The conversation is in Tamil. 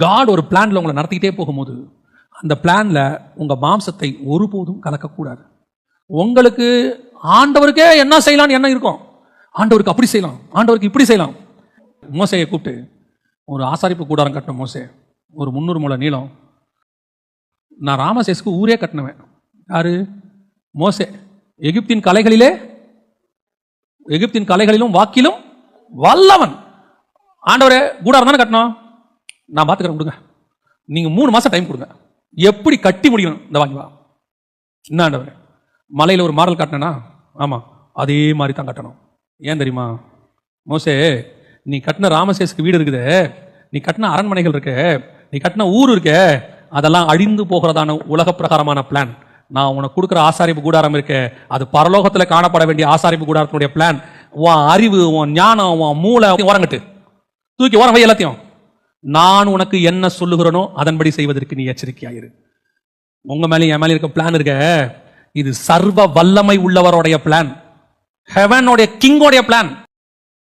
காட் ஒரு பிளான்ல உங்களை நடத்திக்கிட்டே போகும்போது அந்த பிளான்ல உங்க மாம்சத்தை ஒருபோதும் கலக்கக்கூடாது. உங்களுக்கு ஆண்டவருக்கே என்ன செய்யலாம்னு என்ன இருக்கும், ஆண்டவருக்கு அப்படி செய்யலாம், ஆண்டவருக்கு இப்படி செய்யலாம். மோசையை கூப்பிட்டு ஒரு ஆசாரிப்பு கூடாரம் கட்டணும். மோசே ஒரு 300 முழ நீளம். நான் ராமசேஸ்க்கு ஊரே கட்டினவன். யாரு? மோசே. எகிப்தின் கலைகளிலும் வாக்கிலும் வல்லவன். ஆண்டவரே கூடாரம் தானே கட்டணும், நான் பார்த்துக்கிறேன், கொடுங்க, நீங்க 3 மாசம் டைம் கொடுங்க, எப்படி கட்டி முடிக்கணும் இந்த வாங்கி வா. என்ன ஆண்டவரே, மலையில ஒரு மாடல் கட்டினா, ஆமா அதே மாதிரி தான் கட்டணும். ஏன் தெரியுமா மோசே, நீ கட்டின ராமசேஸ்க்கு வீடு இருக்குது, நீ கட்டின அரண்மனைகள் இருக்கு, நீ கட்டின ஊர் இருக்கு, அதெல்லாம் அழிந்து போகிறதான உலக பிரகாரமான பிளான். நான் உனக்கு கொடுக்குற ஆசாரிப்பு கூடாரம் இருக்கு, அது பரலோகத்தில் காணப்பட வேண்டிய ஆசாரிப்பு கூடாரத்தினுடைய பிளான். உன் அறிவு, உன் ஞானம், உன் மூளை ஓரங்கட்டு தூக்கி ஓரம் வை எல்லாத்தையும். நான் உனக்கு என்ன சொல்லுகிறனோ அதன்படி செய்வதற்கு நீ எச்சரிக்கையாயிரு. உங்க மேலே என் மேலே இருக்க பிளான் இருக்க, இது சர்வ வல்லமை உள்ளவருடைய பிளான், ஹெவனுடைய கிங்கோடைய பிளான்.